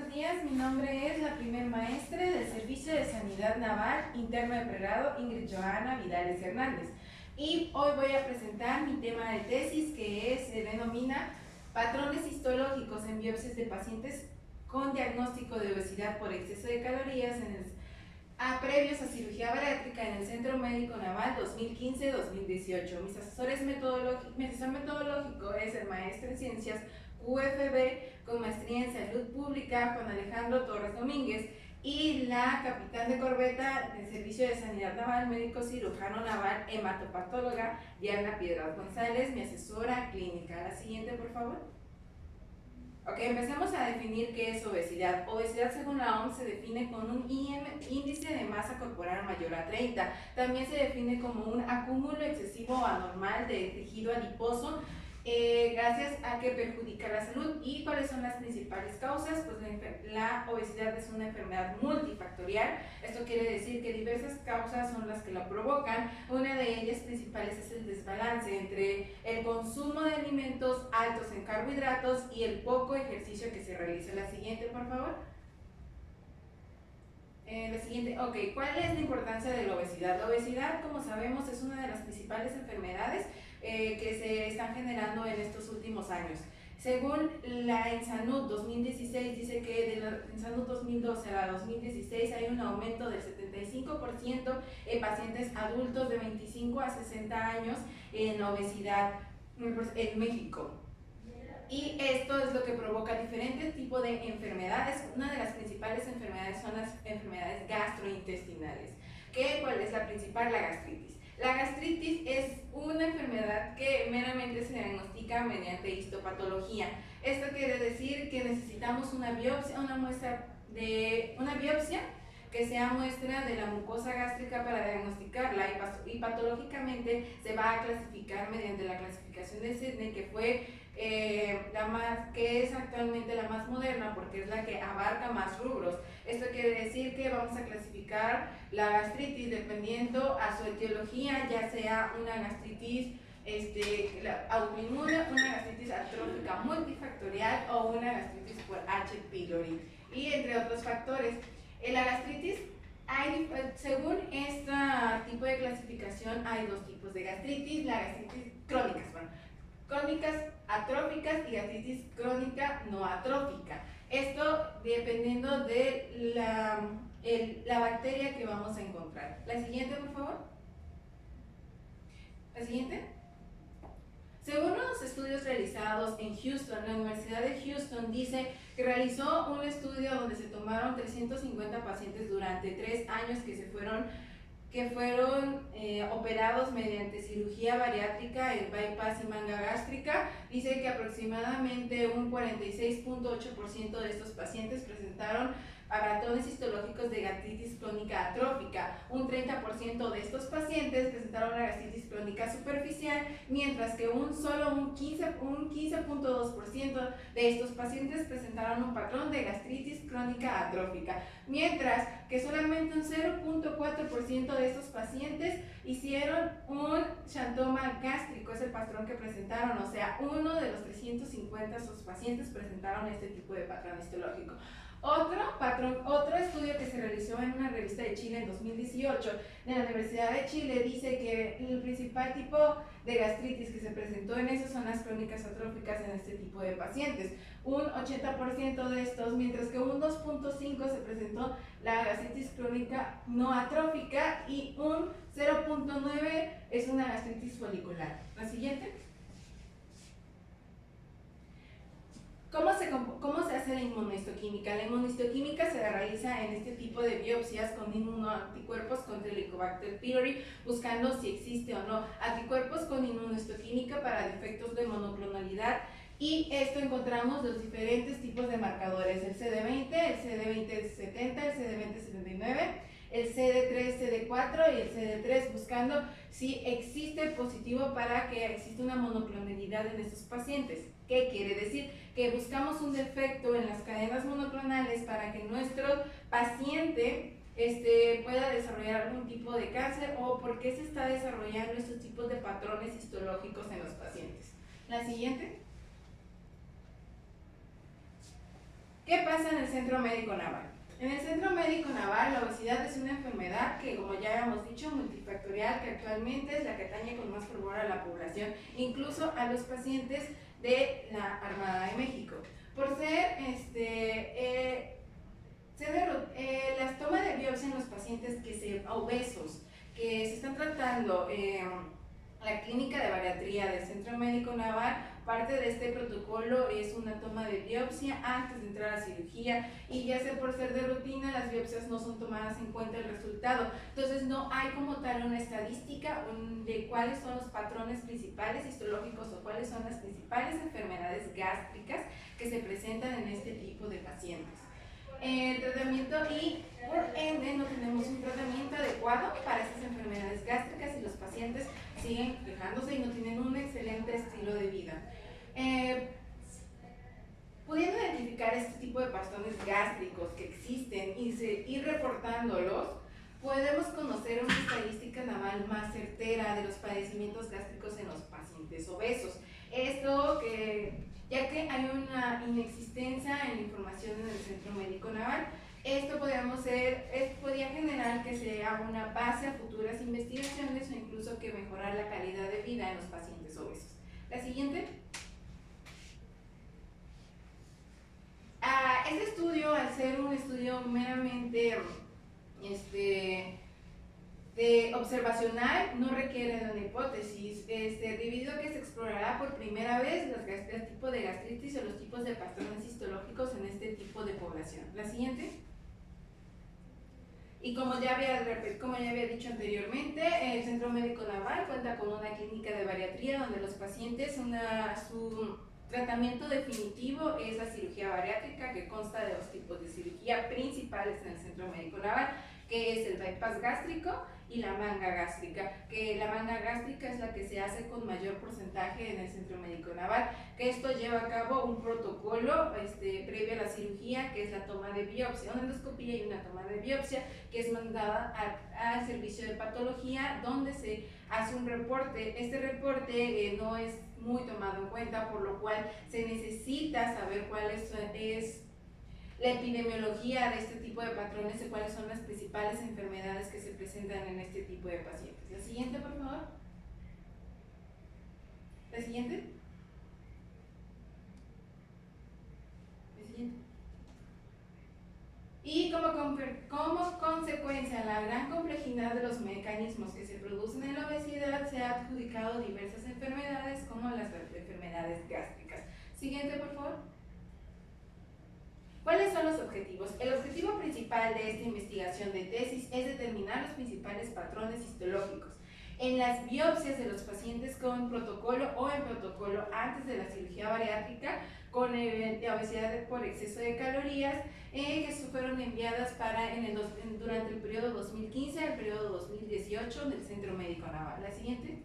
buenos días. Mi nombre es la primer maestra del Servicio de Sanidad Naval Interno de Pregrado, Ingrid Joana Vidales Hernández. Y hoy voy a presentar mi tema de tesis, que se denomina Patrones histológicos en biopsias de pacientes con diagnóstico de obesidad por exceso de calorías previos a cirugía bariátrica en el Centro Médico Naval 2015-2018. Mi asesor metodológico es el maestro en Ciencias UFB con maestría en Salud Pública, Juan Alejandro Torres Domínguez, y la capitán de corbeta del Servicio de Sanidad Naval, médico cirujano naval, hematopatóloga, Diana Piedras González, mi asesora clínica. La siguiente, por favor. Ok, empecemos a definir qué es obesidad. Obesidad, según la OMS, se define con un índice de masa corporal mayor a 30. También se define como un acúmulo excesivo o anormal de tejido adiposo, gracias a que perjudica la salud. ¿Y cuáles son las principales causas? Pues la obesidad es una enfermedad multifactorial. Esto quiere decir que diversas causas son las que la provocan. Una de ellas principales es el desbalance entre el consumo de alimentos altos en carbohidratos y el poco ejercicio que se realiza. La siguiente, por favor. La siguiente, ok, ¿cuál es la importancia de la obesidad? La obesidad, como sabemos, es una de las principales enfermedades que se están generando en estos últimos años. Según la ENSANUD 2016, dice que de la ENSANUD 2012 a la 2016 hay un aumento del 75% en pacientes adultos de 25 a 60 años en obesidad en México. Y esto es lo que provoca diferentes tipos de enfermedades. Una de las principales enfermedades son las enfermedades gastrointestinales. ¿Cuál es la principal? La gastritis. La gastritis es una enfermedad que meramente se diagnostica mediante histopatología. Esto quiere decir que necesitamos una biopsia, una biopsia que sea muestra de la mucosa gástrica para diagnosticarla, y patológicamente se va a clasificar mediante la clasificación de Sidney, que fue que es actualmente la más moderna porque es la que abarca más rubros. Esto quiere decir que vamos a clasificar la gastritis dependiendo a su etiología, ya sea una gastritis autoinmune, una gastritis atrófica multifactorial o una gastritis por H. pylori, y entre otros factores. La gastritis, según este tipo de clasificación, hay dos tipos de gastritis: la gastritis crónicas atróficas y gastritis crónica no atrófica. Esto dependiendo de la bacteria que vamos a encontrar. La siguiente, por favor. La siguiente. Según los estudios realizados en Houston, la Universidad de Houston dice que realizó un estudio donde se tomaron 350 pacientes durante 3 años que fueron operados mediante cirugía bariátrica, el bypass y manga gástrica. Dice que aproximadamente un 46.8% de estos pacientes presentaron patrones histológicos de gastritis crónica atrófica. Un 30% de estos pacientes presentaron una gastritis crónica superficial, mientras que solo un 15.2% de estos pacientes presentaron un patrón de gastritis crónica atrófica, mientras que solamente un 0.4% de estos pacientes hicieron un xantoma gástrico. Es el patrón que presentaron, o sea, uno de los 350 de esos pacientes presentaron este tipo de patrón histológico. Otro estudio que se realizó en una revista de Chile en 2018 de la Universidad de Chile dice que el principal tipo de gastritis que se presentó en eso son las crónicas atróficas en este tipo de pacientes, un 80% de estos, mientras que un 2.5% se presentó la gastritis crónica no atrófica y un 0.9% es una gastritis folicular. La siguiente. ¿Cómo se hace la inmunohistoquímica? La inmunohistoquímica se realiza en este tipo de biopsias con inmunoanticuerpos contra el Helicobacter pylori, buscando si existe o no anticuerpos con inmunohistoquímica para defectos de monoclonalidad. Y esto encontramos los diferentes tipos de marcadores: el CD20, el CD2070, el CD2079, el CD3, CD4 y el CD3, buscando si existe positivo para que exista una monoclonalidad en estos pacientes. ¿Qué quiere decir? Que buscamos un defecto en las cadenas monoclonales para que nuestro paciente pueda desarrollar algún tipo de cáncer, o por qué se está desarrollando estos tipos de patrones histológicos en los pacientes. La siguiente. ¿Qué pasa en el Centro Médico Naval? En el Centro Médico Naval, la obesidad es una enfermedad que, como ya hemos dicho, multifactorial, que actualmente es la que atañe con más fervor a la población, incluso a los pacientes de la Armada de México. Por ser, las tomas de biopsia en los pacientes obesos que se están tratando la clínica de bariatría del Centro Médico Naval, parte de este protocolo es una toma de biopsia antes de entrar a cirugía, y ya sea por ser de rutina, las biopsias no son tomadas en cuenta el resultado. Entonces no hay como tal una estadística de cuáles son los patrones principales histológicos o cuáles son las principales enfermedades gástricas que se presentan en este tipo de pacientes. El tratamiento, y por ende no tenemos un tratamiento adecuado para estas enfermedades gástricas, y los pacientes siguen quejándose y no tienen un excelente estilo de vida. Pudiendo identificar este tipo de patrones gástricos que existen y ir reportándolos, podemos conocer una estadística naval más certera de los padecimientos gástricos en los pacientes obesos. Esto ya que hay una inexistencia en la información en el Centro Médico Naval, esto podría generar que sea una base a futuras investigaciones o incluso que mejorar la calidad de vida en los pacientes obesos. La siguiente. Este estudio, al ser un estudio meramente observacional, no requiere de una hipótesis, debido a que se explorará por primera vez el tipo de gastritis o los tipos de patrones histológicos en este tipo de población. La siguiente. Y como ya había dicho anteriormente, el Centro Médico Naval cuenta con una clínica de bariatría donde los pacientes, su tratamiento definitivo es la cirugía bariátrica, que consta de dos tipos de cirugía principales en el Centro Médico Naval, que es el bypass gástrico y la manga gástrica, que la manga gástrica es la que se hace con mayor porcentaje en el Centro Médico Naval, que esto lleva a cabo un protocolo previo a la cirugía, que es la toma de biopsia, una endoscopía y una toma de biopsia, que es mandada al servicio de patología, donde se hace un reporte. Este reporte no es muy tomado en cuenta, por lo cual se necesita saber cuál es la epidemiología de este tipo de patrones y cuáles son las principales enfermedades que se presentan en este tipo de pacientes. La siguiente, por favor. La siguiente. La siguiente. Y como consecuencia, la gran complejidad de los mecanismos que se producen en la obesidad, se ha adjudicado diversas enfermedades como las enfermedades gástricas. Siguiente, por favor. ¿Cuáles son los objetivos? El objetivo principal de esta investigación de tesis es determinar los principales patrones histológicos en las biopsias de los pacientes con protocolo o en protocolo antes de la cirugía bariátrica con obesidad por exceso de calorías, que fueron enviadas durante el periodo 2015 al periodo 2018 del Centro Médico Naval. La siguiente.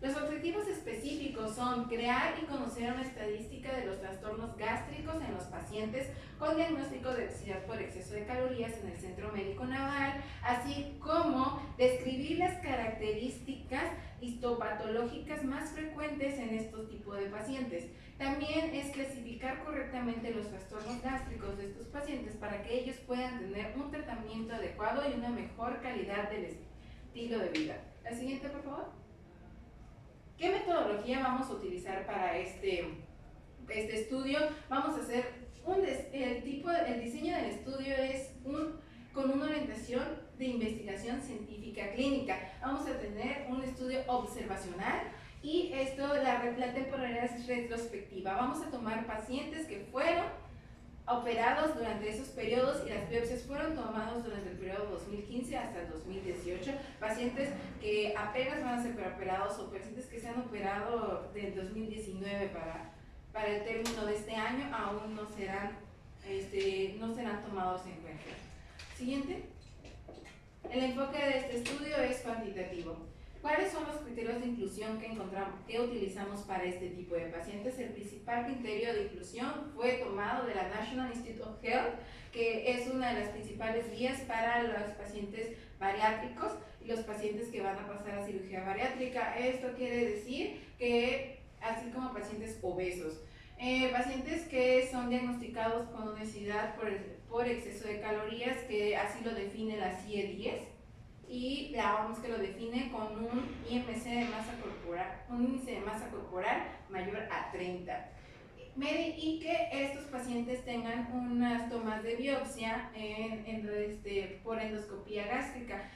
Los objetivos específicos son crear y conocer una estadística de los trastornos gástricos en los pacientes con diagnóstico de obesidad por exceso de calorías en el Centro Médico Naval, así como describir las características histopatológicas más frecuentes en estos tipos de pacientes. También es clasificar correctamente los trastornos gástricos de estos pacientes para que ellos puedan tener un tratamiento adecuado y una mejor calidad del estilo de vida. La siguiente, por favor. ¿Qué metodología vamos a utilizar para este estudio? Vamos a hacer el diseño del estudio es con una orientación de investigación científica clínica. Vamos a tener un estudio observacional y la temporalidad es retrospectiva. Vamos a tomar pacientes que fueron operados durante esos periodos y las biopsias fueron tomadas durante el periodo 2015 hasta el 2018, pacientes que apenas van a ser operados o pacientes que se han operado del 2019 para el término de este año aún no serán tomados en cuenta. Siguiente. El enfoque de este estudio es cuantitativo. ¿Cuáles son los criterios de inclusión que utilizamos para este tipo de pacientes? El principal criterio de inclusión fue tomado de la National Institute of Health, que es una de las principales guías para los pacientes bariátricos y los pacientes que van a pasar a cirugía bariátrica. Esto quiere decir que, así como pacientes obesos, Pacientes que son diagnosticados con obesidad por exceso de calorías, que así lo define la CIE-10, y la OMS que lo define con un índice de masa corporal mayor a 30. Y que estos pacientes tengan unas tomas de biopsia por endoscopía gástrica.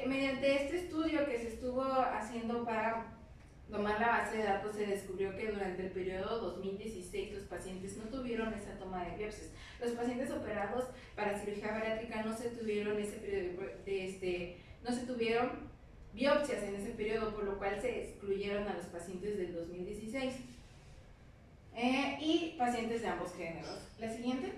Mediante este estudio que se estuvo haciendo para tomar la base de datos, se descubrió que durante el periodo 2016 los pacientes no tuvieron esa toma de biopsias. Los pacientes operados para cirugía bariátrica no se tuvieron no se tuvieron biopsias en ese periodo, por lo cual se excluyeron a los pacientes del 2016 y pacientes de ambos géneros. La siguiente.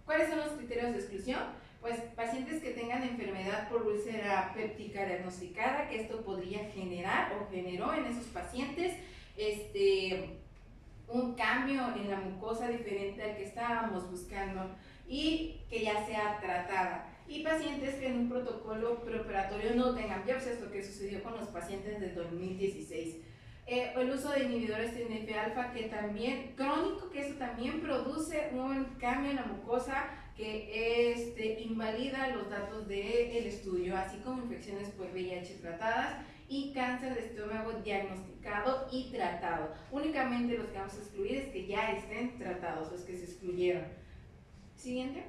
¿Cuáles son los criterios de exclusión? Pues pacientes que tengan enfermedad por úlcera péptica diagnosticada, que esto podría generar o generó en esos pacientes un cambio en la mucosa diferente al que estábamos buscando y que ya sea tratada. Y pacientes que en un protocolo preoperatorio no tengan biopsias, lo que sucedió con los pacientes del 2016. El uso de inhibidores de TNF-alfa, que también, crónico, que eso también produce un cambio en la mucosa que invalida los datos del estudio, así como infecciones por VIH tratadas y cáncer de estómago diagnosticado y tratado. Únicamente los que vamos a excluir es que ya estén tratados, los que se excluyeron. Siguiente.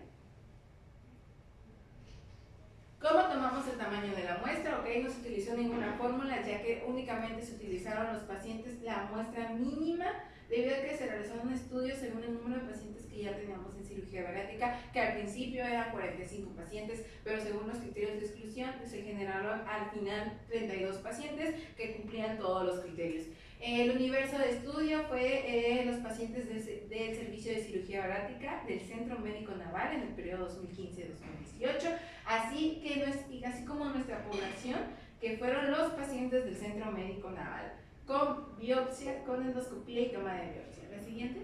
¿Cómo tomamos el tamaño de la muestra? Ok, no se utilizó ninguna fórmula, ya que únicamente se utilizaron los pacientes la muestra mínima, debido a que se realizó un estudio según el número de pacientes que ya teníamos en cirugía bariátrica, que al principio eran 45 pacientes, pero según los criterios de exclusión se generaron al final 32 pacientes que cumplían todos los criterios. El universo de estudio fue los pacientes del servicio de cirugía bariátrica del Centro Médico Naval en el periodo 2015-2018, así como nuestra población, que fueron los pacientes del Centro Médico Naval, con biopsia, con endoscopía y toma de biopsia. La siguiente.